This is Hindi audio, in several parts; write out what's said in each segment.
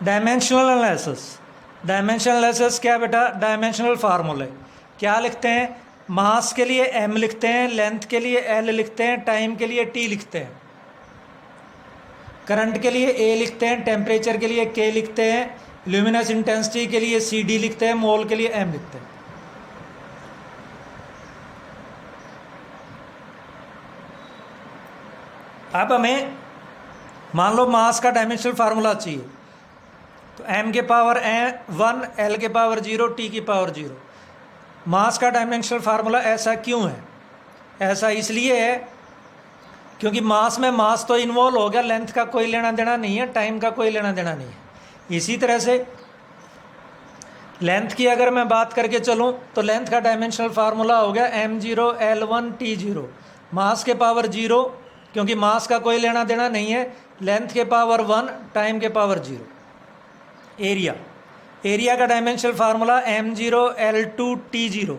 Dimensional analysis. डायमेंशनल एनालिसिस क्या बेटा? डायमेंशनल फार्मूले क्या लिखते हैं? मास के लिए m लिखते हैं, लेंथ के लिए l लिखते हैं, टाइम के लिए t लिखते हैं, करंट के लिए a लिखते हैं, टेम्परेचर के लिए k लिखते हैं, ल्यूमिनस इंटेंसिटी के लिए cd लिखते हैं, मोल के लिए m लिखते हैं। अब हमें मान लो मास का डायमेंशनल फार्मूला चाहिए, तो m के पावर 1, l के पावर 0, t की पावर 0। मास का डायमेंशनल फार्मूला ऐसा क्यों है? ऐसा इसलिए है क्योंकि मास में मास तो इन्वॉल्व हो गया, लेंथ का कोई लेना देना नहीं है, टाइम का कोई लेना देना नहीं है। इसी तरह से लेंथ की अगर मैं बात करके चलूँ तो लेंथ का डायमेंशनल फार्मूला हो गया m0 l1 t0। मास के पावर 0 क्योंकि मास का कोई लेना देना नहीं है, लेंथ के पावर 1, टाइम के पावर 0। एरिया, एरिया का dimensional formula m0 l2 t0।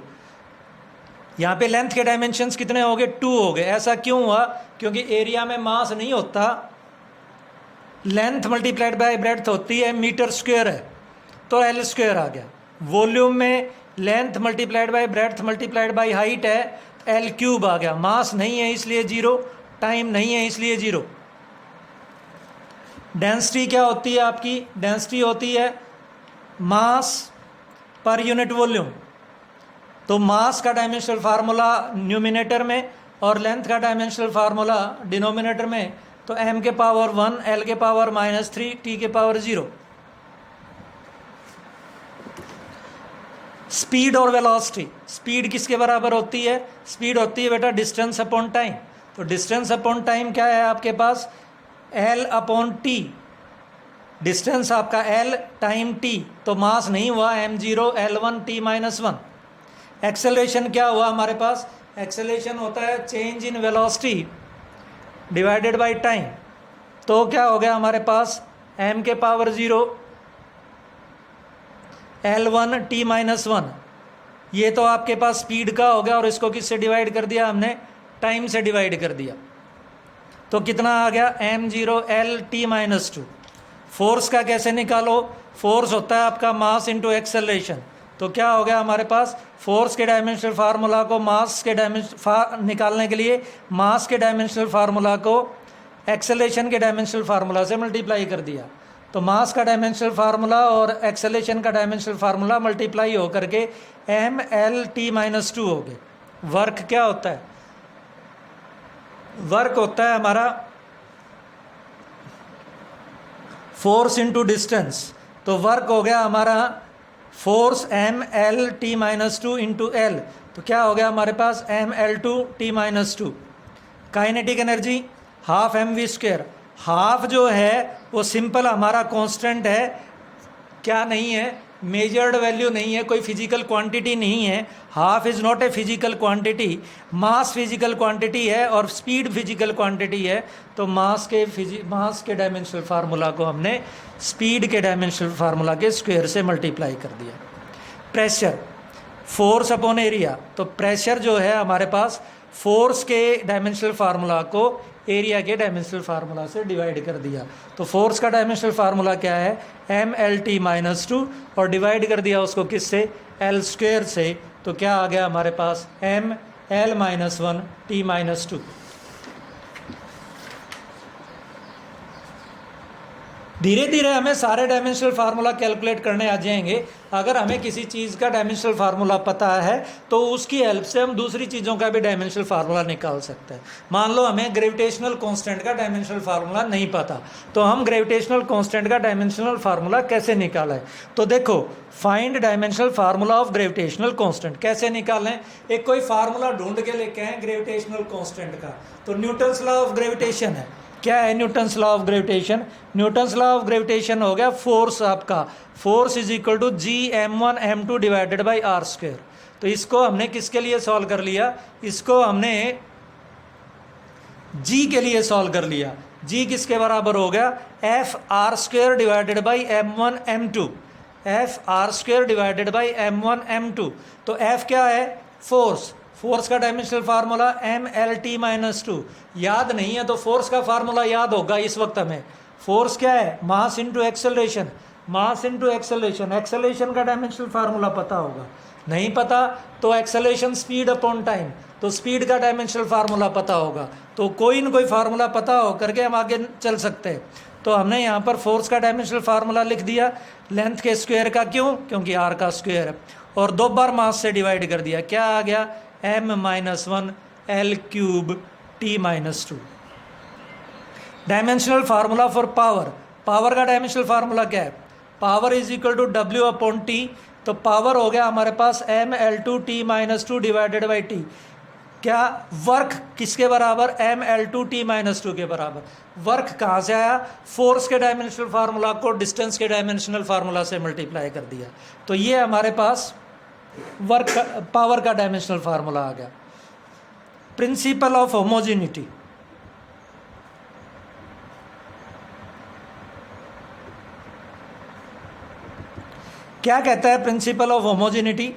यहाँ पे लेंथ के डायमेंशंस कितने हो गए? 2 हो गए। ऐसा क्यों हुआ? क्योंकि एरिया में मास नहीं होता, लेंथ मल्टीप्लाइड बाय ब्रेड्थ होती है, मीटर स्क्वायर है तो l स्क्वायर आ गया। वॉल्यूम में length multiplied by breadth multiplied by height है, l क्यूब आ गया। मास नहीं है इसलिए 0, टाइम नहीं है इसलिए 0। डेंसिटी क्या होती है आपकी? डेंसिटी होती है मास पर यूनिट वॉल्यूम। तो मास का डायमेंशनल फार्मूला न्यूमिनेटर में और लेंथ का डायमेंशनल फार्मूला डिनोमिनेटर में, तो m के पावर 1, l के पावर -3, t के पावर 0। स्पीड और वेलोसिटी, स्पीड किसके बराबर होती है? स्पीड होती है बेटा डिस्टेंस अपॉन टाइम। तो डिस्टेंस अपॉन टाइम क्या है आपके पास? l upon t। डिस्टेंस आपका l, टाइम t, तो मास नहीं हुआ m0 l1 t -1। एक्सेलरेशन क्या हुआ हमारे पास? एक्सेलरेशन होता है change in velocity divided by time. तो क्या हो गया हमारे पास? m के पावर 0 l1 t -1। ये तो आपके पास स्पीड का हो गया और इसको किससे डिवाइड कर दिया हमने? टाइम से डिवाइड कर दिया। तो कितना आ गया? m0 l t -2। फोर्स का कैसे निकालो? फोर्स होता है आपका मास इंटू एक्सेलरेशन। तो क्या हो गया हमारे पास? फोर्स के डायमेंशनल फार्मूला को मास के निकालने के लिए मास के डायमेंशनल फार्मूला को एक्सेलरेशन के डायमेंशनल फार्मूला से मल्टीप्लाई कर दिया। तो मास का डायमेंशनल फार्मूला और एक्सेलरेशन का डायमेंशनल फार्मूला मल्टीप्लाई हो करके m l t -2 हो गए। वर्क क्या होता है? वर्क होता है हमारा फोर्स इंटू डिस्टेंस। तो वर्क हो गया हमारा force m l t -2 into l। तो क्या हो गया हमारे पास? m l2 t -2। Kinetic energy half mv²। Half जो है वो सिंपल हमारा कांस्टेंट है, क्या नहीं है? मेजर्ड वैल्यू नहीं है, कोई फिजिकल क्वांटिटी नहीं है। Half is not a physical quantity. Mass physical quantity है और स्पीड फिजिकल क्वांटिटी है। तो मास के डायमेंशनल फार्मूला को हमने स्पीड के डायमेंशनल फार्मूला के स्क्वायर से मल्टीप्लाई कर दिया। Pressure, force upon area. तो प्रेशर जो है हमारे पास फोर्स के डायमेंशनल फार्मूला को एरिया के डायमेंशनल फार्मूला से डिवाइड कर दिया। तो फोर्स का डायमेंशनल फार्मूला क्या है? m l t -2 और डिवाइड कर दिया उसको किससे? l स्क्वायर से। तो क्या आ गया हमारे पास? m l -1 t -2। धीरे धीरे हमें सारे डायमेंशनल फार्मूला कैलकुलेट करने आ जाएंगे। अगर हमें किसी चीज़ का डायमेंशनल फार्मूला पता है तो उसकी हेल्प से हम दूसरी चीज़ों का भी डायमेंशनल फार्मूला निकाल सकते हैं। मान लो हमें ग्रेविटेशनल कांस्टेंट का डायमेंशनल फार्मूला नहीं पता, तो हम ग्रेविटेशनल कांस्टेंट का डायमेंशनल फार्मूला कैसे निकालें? तो देखो, find dimensional formula of gravitational constant कैसे निकालें? एक कोई फार्मूला ढूंढ के लेके आए ग्रेविटेशनल कांस्टेंट का। तो न्यूटन्स लॉ ऑफ ग्रेविटेशन है। क्या है Newton's law of gravitation? Newton's law of gravitation हो गया फोर्स आपका, force is equal to G m1 m2 divided by r square. तो इसको हमने किसके लिए सॉल्व कर लिया? इसको हमने g के लिए सॉल्व कर लिया। g किसके बराबर हो गया? f r square divided by m1 m2, f r square divided by m1 m2। तो f क्या है? फोर्स। फोर्स का dimensional formula m l t -2। याद नहीं है तो फोर्स का फार्मूला याद होगा इस वक्त हमें। फोर्स क्या है? Mass into acceleration. Mass into acceleration, acceleration का डायमेंशनल फार्मूला पता होगा, नहीं पता तो एक्सेलरेशन स्पीड अपॉन टाइम, तो स्पीड का डायमेंशनल फार्मूला पता होगा, तो कोई न कोई फार्मूला पता हो करके हम आगे चल सकते हैं। तो हमने यहाँ पर फोर्स का डायमेंशनल फार्मूला लिख दिया, लेंथ के स्क्वायर का, क्यों? क्योंकि आर का स्क्वायर है, और 2 बार मास से डिवाइड कर दिया, क्या आ गया? m-1 L³ T-2। Dimensional formula for power, power का डायमेंशनल फार्मूला क्या है? Power is equal to W/T, तो पावर हो गया हमारे पास mL2 T-2 divided by T। क्या वर्क किसके बराबर? mL2 T-2 के बराबर। वर्क कहाँ से आया? फोर्स के डायमेंशनल फार्मूला को डिस्टेंस के डायमेंशनल फार्मूला से मल्टीप्लाई कर दिया, तो ये हमारे पास वर्क का, पावर का डायमेंशनल फार्मूला आ गया। प्रिंसिपल ऑफ होमोजेनिटी, क्या कहता है principle of homogeneity?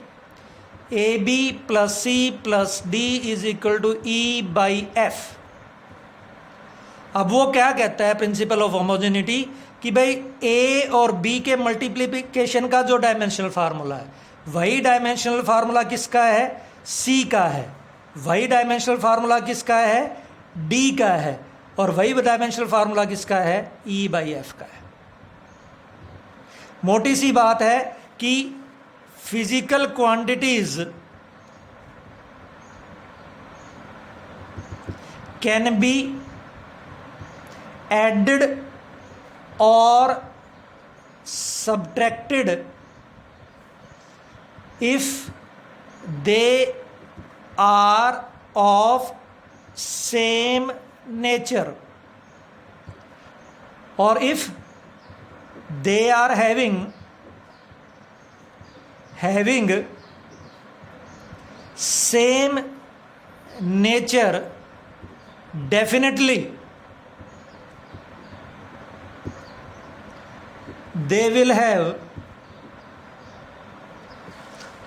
AB plus C plus D is equal to E/F। अब वो क्या कहता है प्रिंसिपल ऑफ होमोजेनिटी कि भाई A और B के मल्टीप्लिकेशन का जो डायमेंशनल फार्मूला है वही डायमेंशनल फार्मूला किसका है? C का है। वही डायमेंशनल फार्मूला किसका है? D का है। और वही डायमेंशनल फार्मूला किसका है? E/F का है। मोटी सी बात है कि physical quantities can be added और subtracted if they are of same nature, or if they are having same nature, definitely they will have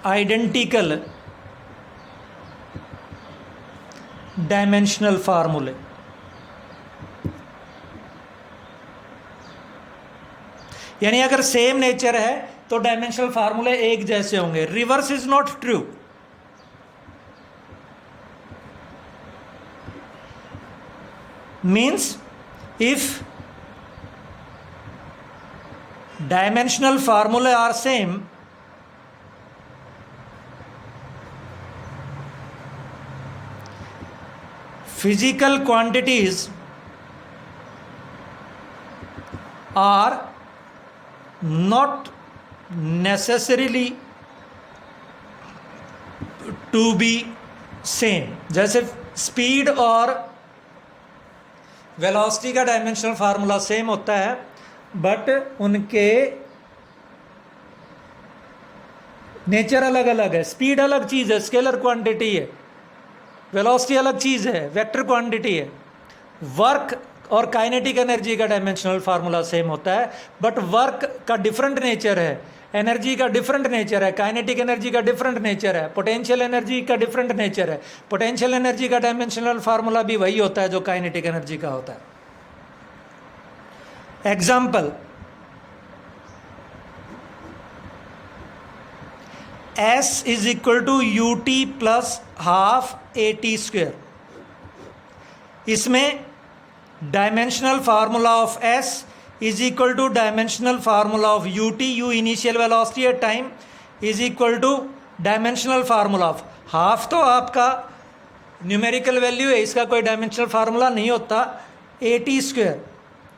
identical dimensional formulae। यानी अगर सेम नेचर है तो डायमेंशनल फार्मूले एक जैसे होंगे। Reverse is not true. Means if dimensional formulae are same, physical quantities are not necessarily to be same। जैसे स्पीड और वेलोसिटी का डायमेंशनल फार्मूला सेम होता है, बट उनके नेचर अलग अलग है। स्पीड अलग चीज़ है, स्केलर क्वांटिटी है। वेलोसिटी अलग चीज़ है, वेक्टर क्वांटिटी है। वर्क और काइनेटिक एनर्जी का डायमेंशनल फार्मूला सेम होता है, बट वर्क का डिफरेंट नेचर है, एनर्जी का डिफरेंट नेचर है, काइनेटिक एनर्जी का डिफरेंट नेचर है, पोटेंशियल एनर्जी का डिफरेंट नेचर है। पोटेंशियल एनर्जी का डायमेंशनल फार्मूला भी वही होता है जो काइनेटिक एनर्जी का होता है। Example, S is equal to UT plus half AT²। इसमें dimensional formula of S is equal to dimensional formula of UT, U initial velocity at time, is equal to dimensional formula of half. तो आपका न्यूमेरिकल वैल्यू है, इसका कोई डायमेंशनल फार्मूला नहीं होता। AT²,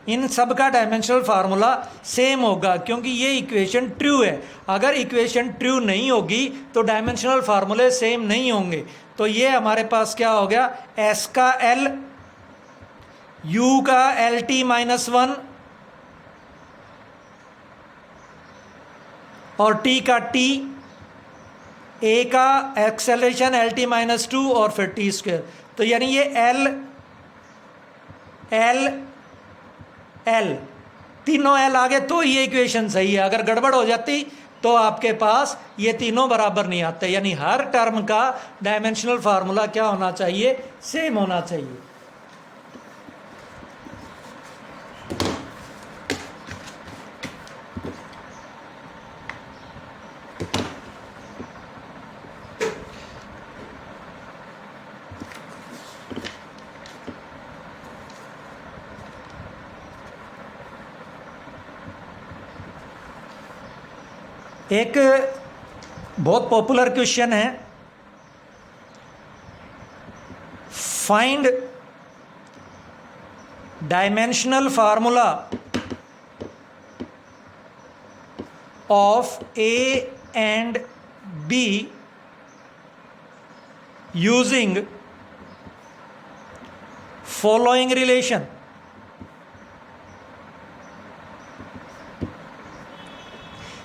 इन सब का डायमेंशनल फार्मूला सेम होगा क्योंकि ये इक्वेशन ट्रू है। अगर इक्वेशन ट्रू नहीं होगी तो डायमेंशनल फार्मूले सेम नहीं होंगे। तो ये हमारे पास क्या हो गया? S का L, U का LT-1 और T का T, A का एक्सेलरेशन LT-2 और फिर T²। तो यानी ये L तीनों L आ गए तो ये इक्वेशन सही है। अगर गड़बड़ हो जाती तो आपके पास ये तीनों बराबर नहीं आते। यानी हर टर्म का डायमेंशनल फार्मूला क्या होना चाहिए? सेम होना चाहिए। एक बहुत पॉपुलर क्वेश्चन है, find dimensional formula of A and B using following relation.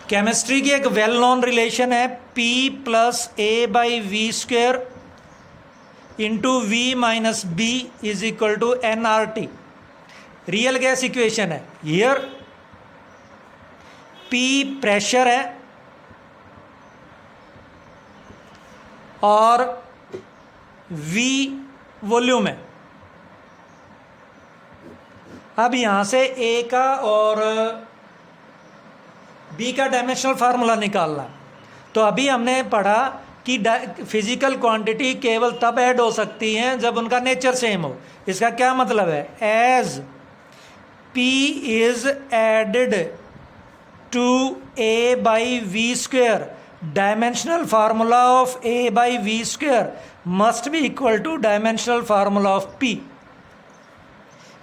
Chemistry की एक वेल नोन रिलेशन है P plus A by V square into V minus B is equal to N R T. Real gas equation है। हियर P प्रेशर है और V वॉल्यूम है। अब यहां से A का और B का डायमेंशनल फार्मूला निकालना। तो अभी हमने पढ़ा कि फिजिकल क्वांटिटी केवल तब ऐड हो सकती हैं जब उनका नेचर सेम हो। इसका क्या मतलब है? As P is added to A by V square, dimensional formula of A by V square must be equal to dimensional formula of P।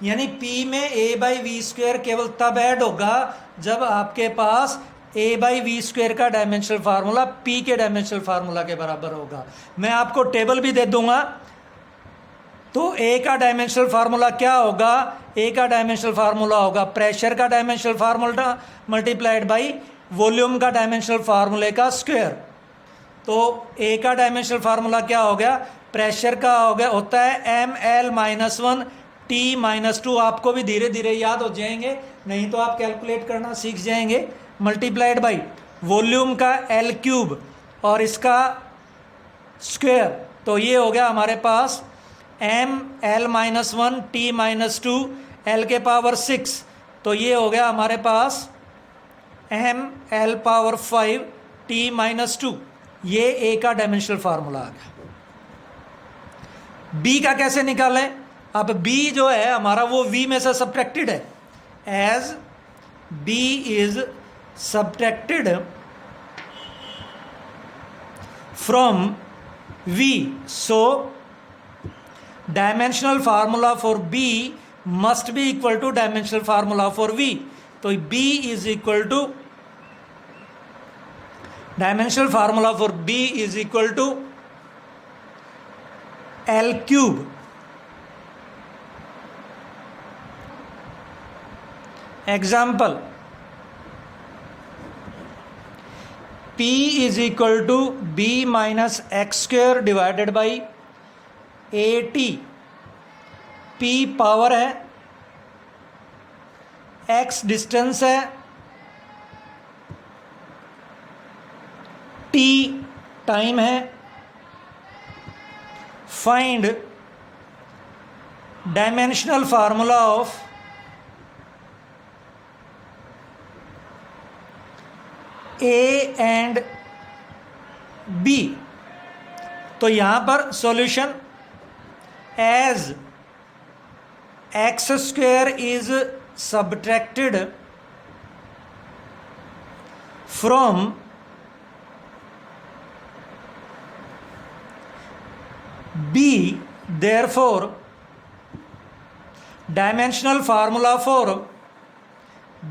यानी P में A बाई वी स्क्वेयर केवल तब ऐड होगा जब आपके पास A बाई वी स्क्वेयर का डायमेंशनल फार्मूला P के डायमेंशनल फार्मूला के बराबर होगा। मैं आपको टेबल भी दे दूंगा। तो A का डायमेंशनल फार्मूला क्या होगा? A का डायमेंशनल फार्मूला होगा प्रेशर का dimensional formula multiplied by volume का डायमेंशनल फार्मूले का स्क्वायर। तो A का डायमेंशनल फार्मूला क्या हो गया? प्रेशर का हो गया होता है ml-1 T-2। आपको भी धीरे धीरे याद हो जाएंगे, नहीं तो आप कैलकुलेट करना सीख जाएंगे। मल्टीप्लाइड बाई वॉल्यूम का L क्यूब और इसका स्क्वायर। तो ये हो गया हमारे पास ml-1 T-2 L के पावर 6। तो ये हो गया हमारे पास ml पावर 5 T-2। ये A का डायमेंशनल फार्मूला आ गया। B का कैसे निकालें? अब B जो है हमारा वो V में से सब्ट्रैक्टेड है। As B is subtracted from V, so dimensional formula for B must be equal to dimensional formula for V। तो B is equal to dimensional formula for B is equal to L cube. Example, P is equal to B minus x square divided by AT। P power है, X डिस्टेंस है, T टाइम है। Find dimensional formula of A and B। तो यहां पर solution, as x square is subtracted from B, therefore dimensional formula for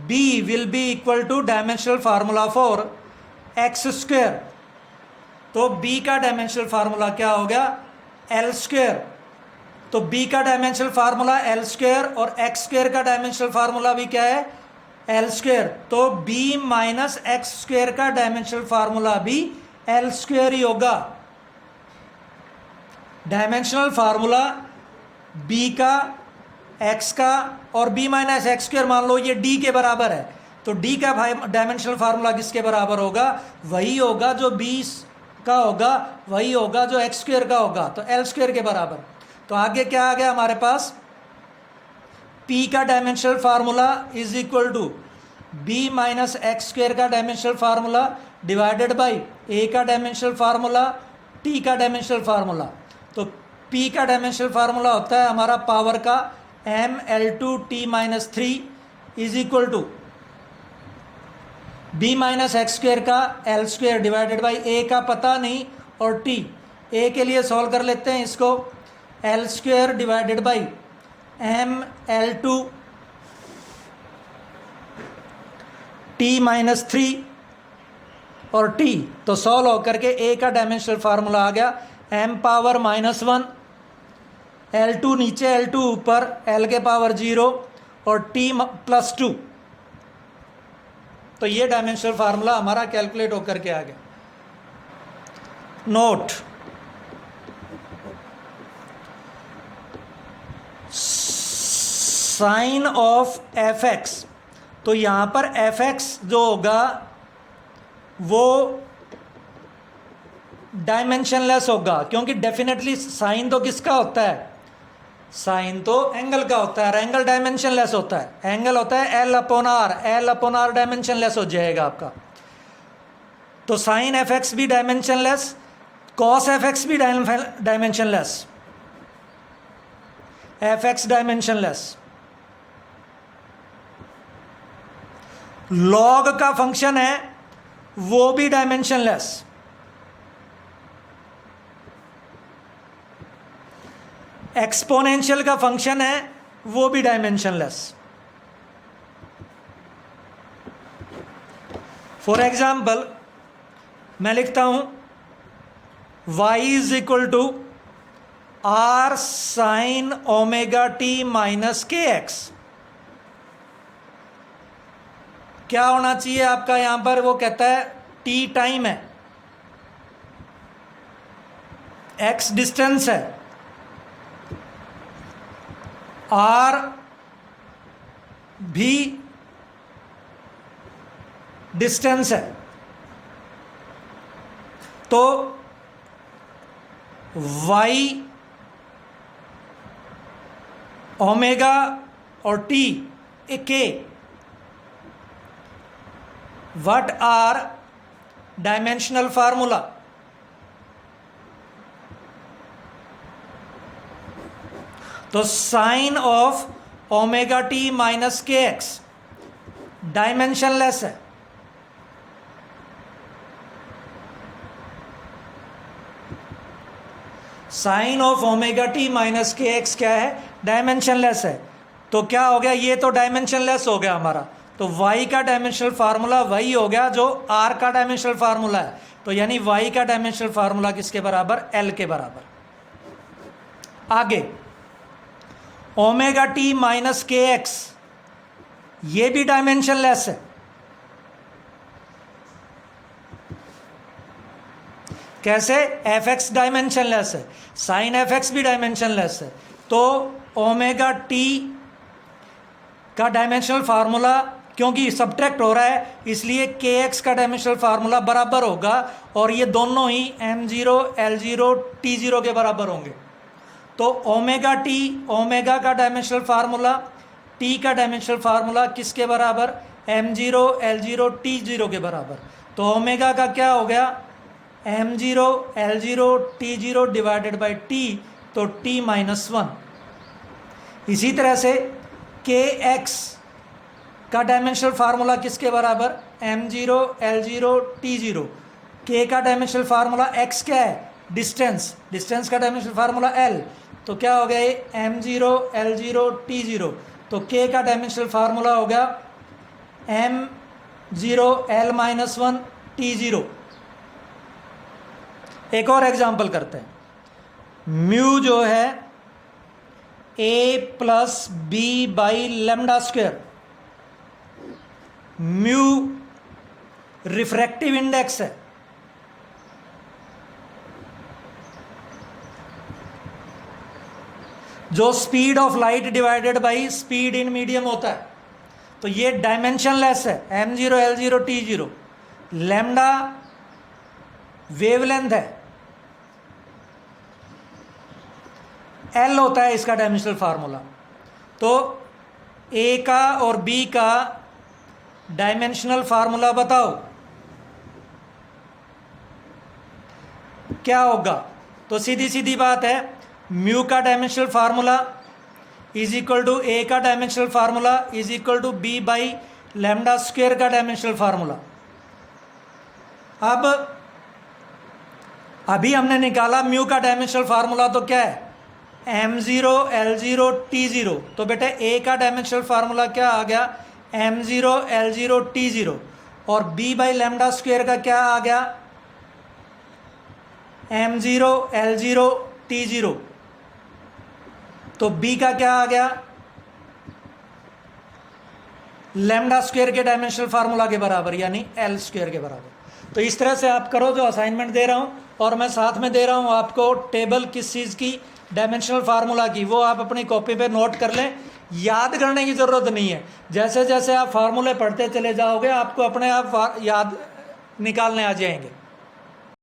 B will be equal to dimensional formula for x square। तो B का डायमेंशनल फार्मूला क्या हो गया? L square. तो B का डायमेंशनल फार्मूला L स्क्वेयर और x स्क्वेयर का डायमेंशनल फार्मूला भी क्या है? L square. तो B माइनस एक्स स्क्वेयर का डायमेंशनल फार्मूला भी L स्क्वेयर ही होगा। डायमेंशनल फार्मूला B का, x का और B माइनस एक्स स्क्वेयर मान लो ये D के बराबर है। तो D का डायमेंशनल फार्मूला किसके बराबर होगा? वही होगा जो B का होगा, वही होगा जो एक्स स्क्वेयर का होगा। तो L स्क्वेयर के बराबर। तो आगे क्या आ गया हमारे पास? P का dimensional formula is equal to B minus x square का dimensional formula divided by A का डायमेंशनल फार्मूला, T का डायमेंशनल फार्मूला। तो P का डायमेंशनल फार्मूला होता है हमारा पावर का ml2 T-3 is equal to b minus x square का L square divided by a का पता नहीं और टी, ए के लिए सॉल्व कर लेते हैं इसको, L square divided by M L two T minus three और टी, तो सॉल्व होकर के ए का डायमेंशनल फार्मूला आ गया M power minus one, L two नीचे एल टू ऊपर, एल के पावर जीरो और टी प्लस टू। तो ये डायमेंशनल फार्मूला हमारा कैलकुलेट होकर के आ गया। Note, sine of F X, तो यहां पर एफ एक्स जो होगा वो डायमेंशनलेस होगा, क्योंकि डेफिनेटली साइन तो किसका होता है, साइन तो एंगल का होता है, एंगल डायमेंशनलेस होता है, एंगल होता है L upon R, L upon R dimensionless हो जाएगा आपका। तो साइन एफ एक्स भी डायमेंशनलेस, कॉस एफ एक्स भी dimensionless, F X dimensionless, log का फंक्शन है वो भी डायमेंशनलेस, एक्सपोनेंशियल का फंक्शन है वो भी डायमेंशनलेस। फॉर एग्जाम्पल मैं लिखता हूं y is equal to R sine omega T minus K X. क्या होना चाहिए आपका यहां पर, वो कहता है t टाइम है, x डिस्टेंस है, r भी डिस्टेंस है, तो y ओमेगा और t के व्हाट आर डायमेंशनल फार्मूला, तो sine of omega T minus K X dimensionless है, sine of omega T minus K X क्या है, डायमेंशनलेस है। तो क्या हो गया, ये तो डायमेंशनलेस हो गया हमारा, तो y का डायमेंशनल फार्मूला वही हो गया जो r का डायमेंशनल फार्मूला है, तो यानी y का डायमेंशनल फार्मूला किसके बराबर, l के बराबर। आगे omega T minus K x, ये भी डायमेंशनलेस है, कैसे, एफ एक्स डायमेंशनलेस है, साइन एफ एक्स भी डायमेंशनलेस है, तो ओमेगा टी का डायमेंशनल फार्मूला क्योंकि सब्ट्रैक्ट हो रहा है इसलिए के एक्स का डायमेंशनल फार्मूला बराबर होगा, और ये दोनों ही M zero L zero T zero के बराबर होंगे। तो ओमेगा टी, ओमेगा का डायमेंशनल फार्मूला, टी का डायमेंशनल फार्मूला किसके बराबर, M zero L zero T zero के बराबर। तो ओमेगा का क्या हो गया, M zero L zero T zero divided by T, तो टी माइनस वन। इसी तरह से के एक्स का डायमेंशनल फार्मूला किसके बराबर, M zero L zero T zero, K का डायमेंशनल फार्मूला एक्स क्या है, डिस्टेंस, डिस्टेंस का डायमेंशनल फार्मूला एल, तो क्या हो गया ये M zero L zero T zero, तो के का डायमेंशनल फार्मूला हो गया M zero L minus one T zero. एक और एग्जाम्पल करते हैं, म्यू जो है A plus B by lambda square, mu refractive index है, जो speed of light divided by speed in medium होता है, तो ये डायमेंशनलेस है, M zero L zero T zero. Lambda wavelength है, एल होता है इसका डायमेंशनल फार्मूला। तो ए का और बी का डायमेंशनल फार्मूला बताओ क्या होगा, तो सीधी सीधी बात है, म्यू का dimensional formula is equal to A का dimensional formula is equal to B by lambda square का डायमेंशनल फार्मूला। अब अभी हमने निकाला म्यू का डायमेंशनल फार्मूला, तो क्या है m0 l0 t0। तो बेटे ए का डायमेंशनल फार्मूला क्या आ गया m0 l0 t0, और b बाई लेमडा स्क्वेयर का क्या आ गया m0 l0 t0। तो b का क्या आ गया लेमडा स्क्वेयर के डायमेंशनल फार्मूला के बराबर, यानी एल स्क्वेयर के बराबर। तो इस तरह से आप करो, जो असाइनमेंट दे रहा हूँ और मैं साथ में दे रहा हूँ आपको टेबल किस चीज़ की, डायमेंशनल फार्मूला की, वो आप अपनी कॉपी पे नोट कर लें। याद करने की ज़रूरत नहीं है, जैसे जैसे आप फार्मूले पढ़ते चले जाओगे आपको अपने आप याद निकालने आ जाएंगे।